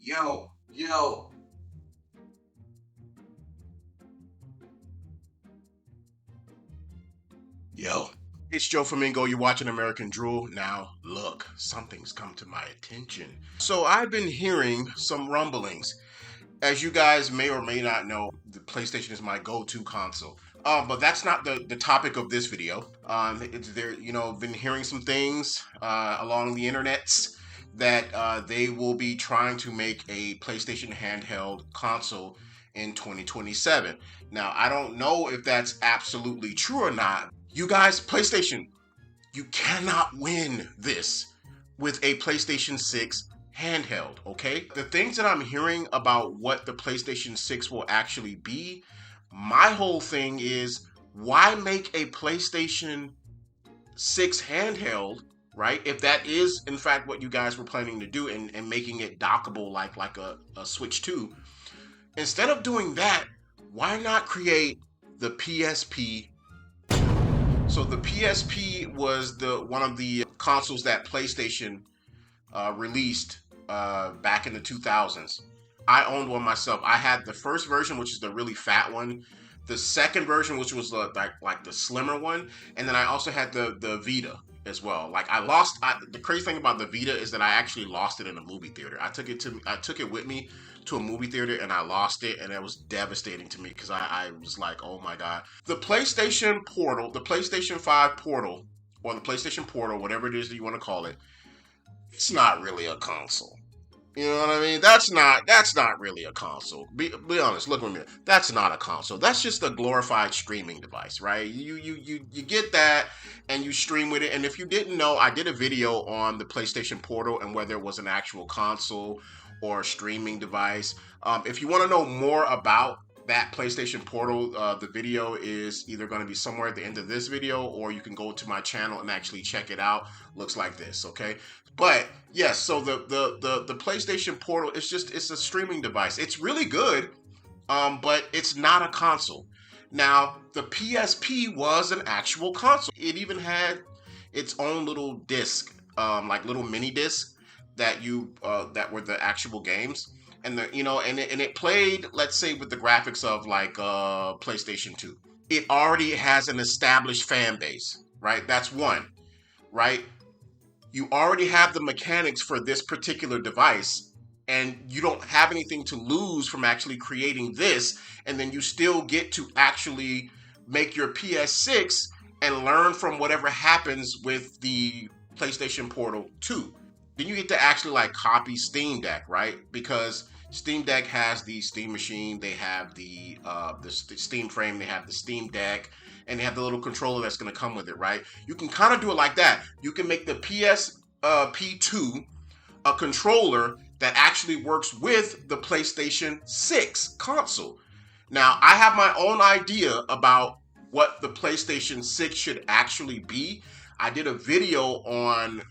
Yo, yo, yo. It's JoFaminGo. You're watching American Drool. Now, look, something's come to my attention. So, I've been hearing some rumblings. As you guys may or may not know, the PlayStation is my go-to console. But that's not the topic of this video. It's there, been hearing some things along the internets that they will be trying to make a PlayStation handheld console in 2027. Now, I don't know if that's absolutely true or not. You guys, PlayStation, you cannot win this with a PlayStation 6 handheld, okay? The things that I'm hearing about what the PlayStation 6 will actually be, my whole thing is why make a PlayStation 6 handheld, right? If that is in fact what you guys were planning to do and making it dockable like a Switch 2, instead of doing that, why not create the PSP? So the PSP was the one of the consoles that PlayStation released back in the 2000s. I owned one myself. I had the first version, which is the really fat one, the second version, which was like the slimmer one, and then I also had the Vita as well. Like the crazy thing about the Vita is that I actually lost it in a movie theater. I took it with me to a movie theater and I lost it, and it was devastating to me because I was like, oh my god. The PlayStation Portal, the PlayStation 5 Portal, or the PlayStation Portal, whatever it is that you want to call it, it's not really a console. You know what I mean? That's not really a console. Be honest, look at me. That's not a console. That's just a glorified streaming device, right? You get that and you stream with it. And if you didn't know, I did a video on the PlayStation Portal and whether it was an actual console or a streaming device. If you want to know more about that PlayStation Portal, the video is either going to be somewhere at the end of this video, or you can go to my channel and actually check it out. Looks like this, okay? But yes, so the PlayStation Portal, it's a streaming device. It's really good, but it's not a console. Now, the PSP was an actual console. It even had its own little disc, like little mini disc that were the actual games, and it played, let's say, with the graphics of like PlayStation 2. It already has an established fan base, right? That's one, right? You already have the mechanics for this particular device, and you don't have anything to lose from actually creating this, and then you still get to actually make your PS6 and learn from whatever happens with the PlayStation Portal 2. Then you get to actually like copy Steam Deck, right? Because Steam Deck has the Steam Machine, they have the Steam Frame, they have the Steam Deck, and they have the little controller that's going to come with it, right? You can kind of do it like that. You can make the PSP2 a controller that actually works with the PlayStation 6 console. Now, I have my own idea about what the PlayStation 6 should actually be. I did a video on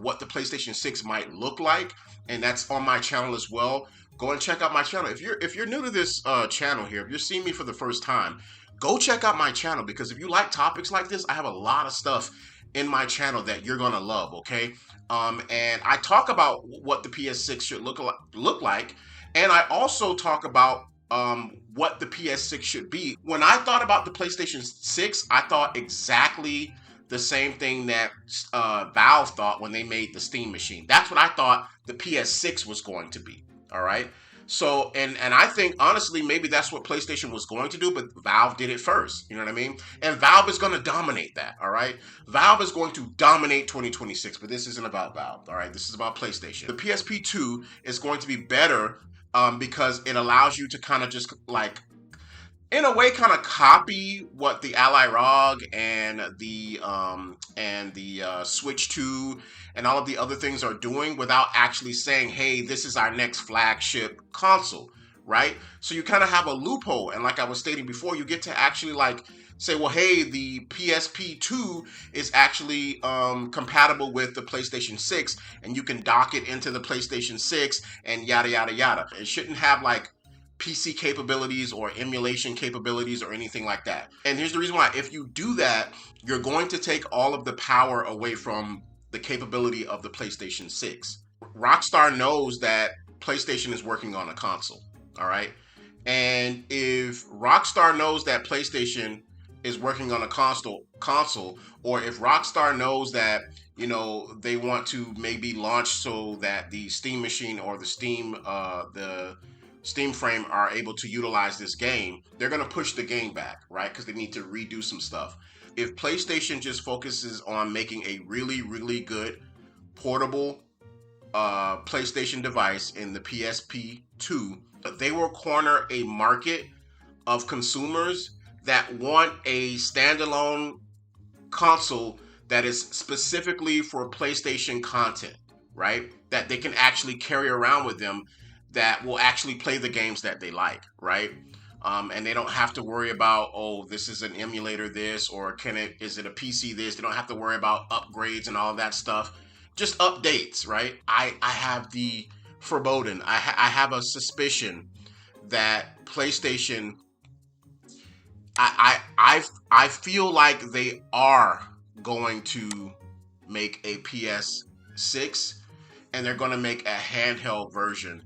what the PlayStation 6 might look like, and that's on my channel as well. Go and check out my channel. If you're new to this channel here, if you're seeing me for the first time, go check out my channel, because if you like topics like this, I have a lot of stuff in my channel that you're gonna love. Okay, and I talk about what the PS6 should look like, and I also talk about what the PS6 should be. When I thought about the PlayStation 6, I thought exactly the same thing that Valve thought when they made the Steam Machine. That's what I thought the PS6 was going to be. All right. So, and I think honestly, maybe that's what PlayStation was going to do, but Valve did it first. You know what I mean? And Valve is going to dominate that. All right. Valve is going to dominate 2026, but this isn't about Valve. All right. This is about PlayStation. The PSP 2 is going to be better because it allows you to kind of just like, in a way, kind of copy what the Ally ROG and the Switch 2 and all of the other things are doing, without actually saying, hey, this is our next flagship console, right? So you kind of have a loophole, and like I was stating before, you get to actually like say, well, hey, the PSP 2 is actually compatible with the PlayStation 6, and you can dock it into the PlayStation 6 and yada yada yada. It shouldn't have like PC capabilities or emulation capabilities or anything like that. And here's the reason why. If you do that, you're going to take all of the power away from the capability of the PlayStation 6. Rockstar knows that PlayStation is working on a console. All right. And if Rockstar knows that PlayStation is working on a console, or if Rockstar knows that, you know, they want to maybe launch so that the Steam machine or the Steam frame are able to utilize this game, they're going to push the game back, right? Because they need to redo some stuff. If PlayStation just focuses on making a really, really good portable PlayStation device in the PSP2, they will corner a market of consumers that want a standalone console that is specifically for PlayStation content, right? That they can actually carry around with them, that will actually play the games that they like, right? And they don't have to worry about, oh, this is an emulator this, or is it a PC this? They don't have to worry about upgrades and all of that stuff. Just updates, right? I have the foreboding, I have a suspicion that PlayStation, I feel like they are going to make a PS6, and they're going to make a handheld version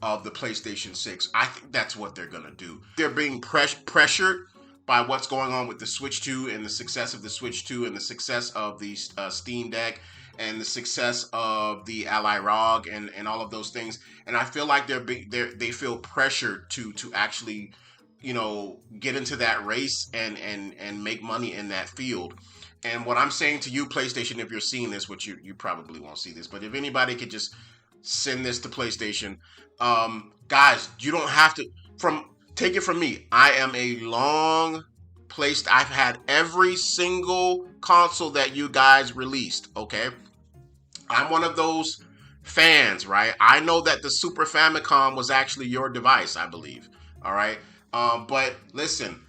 of the PlayStation 6. I think that's what they're going to do. They're being pressured by what's going on with the Switch 2 and the success of the Switch 2 and the success of the Steam Deck and the success of the Ally ROG and all of those things. And I feel like they feel pressured to actually, you know, get into that race and make money in that field. And what I'm saying to you, PlayStation, if you're seeing this, which you probably won't see this, but if anybody could just send this to PlayStation, guys, you don't have to, take it from me. I am a long I've had every single console that you guys released, okay? I'm one of those fans, right? I know that the Super Famicom was actually your device, I believe, all right? But listen,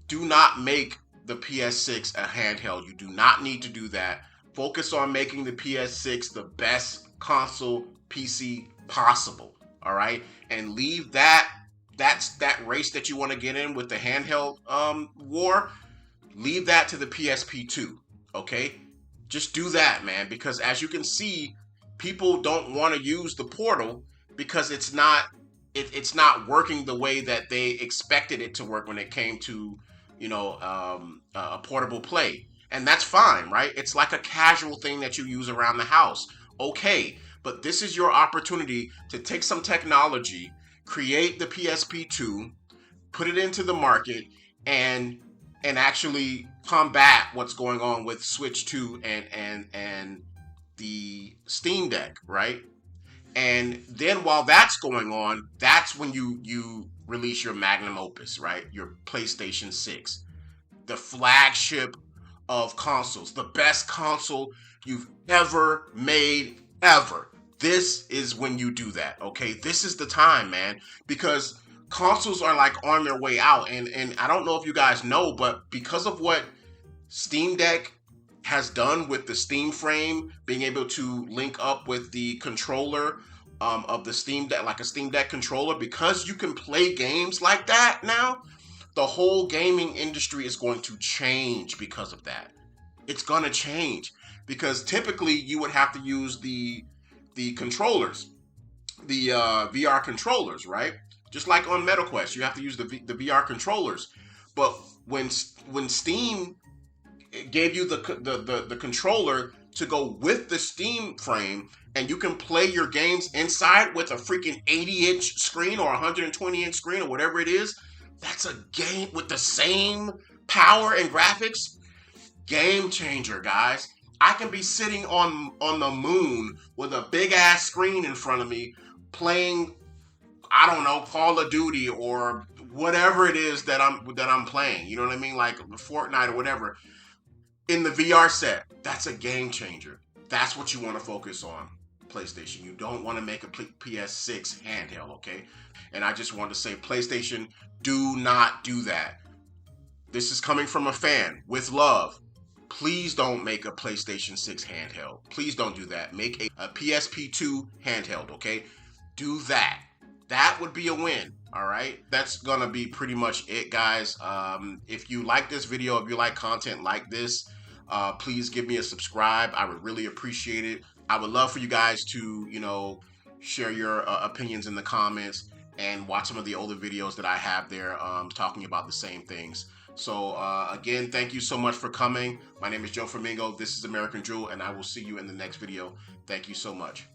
do not make the PS6 a handheld. You do not need to do that. Focus on making the PS6 the best console PC possible, all right? And leave that race that you want to get in with the handheld war, leave that to the PSP2, okay? Just do that, man, because as you can see, people don't want to use the Portal because it's not working the way that they expected it to work when it came to, you know, a portable play. And that's fine, right? It's like a casual thing that you use around the house. Okay, but this is your opportunity to take some technology, create the PSP2, put it into the market, and actually combat what's going on with Switch 2 and the Steam Deck, right? And then while that's going on, that's when you release your magnum opus, right? Your PlayStation 6, the flagship of consoles, the best console you've ever made, ever. This is when you do that, okay? This is the time, man, because consoles are like on their way out. And I don't know if you guys know, but because of what Steam Deck has done with the Steam frame, being able to link up with the controller of the Steam Deck, like a Steam Deck controller, because you can play games like that now, the whole gaming industry is going to change because of that. It's going to change because typically you would have to use the controllers, the VR controllers, right? Just like on MetaQuest, you have to use the VR controllers. But when Steam gave you the controller to go with the Steam frame, and you can play your games inside with a freaking 80-inch screen or 120-inch screen or whatever it is, that's a game with the same power and graphics. Game changer, guys. I can be sitting on the moon with a big ass screen in front of me playing, I don't know, Call of Duty or whatever it is that I'm playing. You know what I mean? Like Fortnite or whatever. In the VR set, that's a game changer. That's what you want to focus on, PlayStation. You don't want to make a PS6 handheld, okay? And I just want to say, PlayStation, do not do that. This is coming from a fan with love. Please don't make a PlayStation 6 handheld. Please don't do that. Make a PSP2 handheld, okay? Do that. That would be a win, all right? That's going to be pretty much it, guys. If you like this video, if you like content like this, please give me a subscribe. I would really appreciate it. I would love for you guys to, you know, share your opinions in the comments, and watch some of the older videos that I have there talking about the same things. So again, thank you so much for coming. My name is JoFaminGo. This is American Drool, and I will see you in the next video. Thank you so much.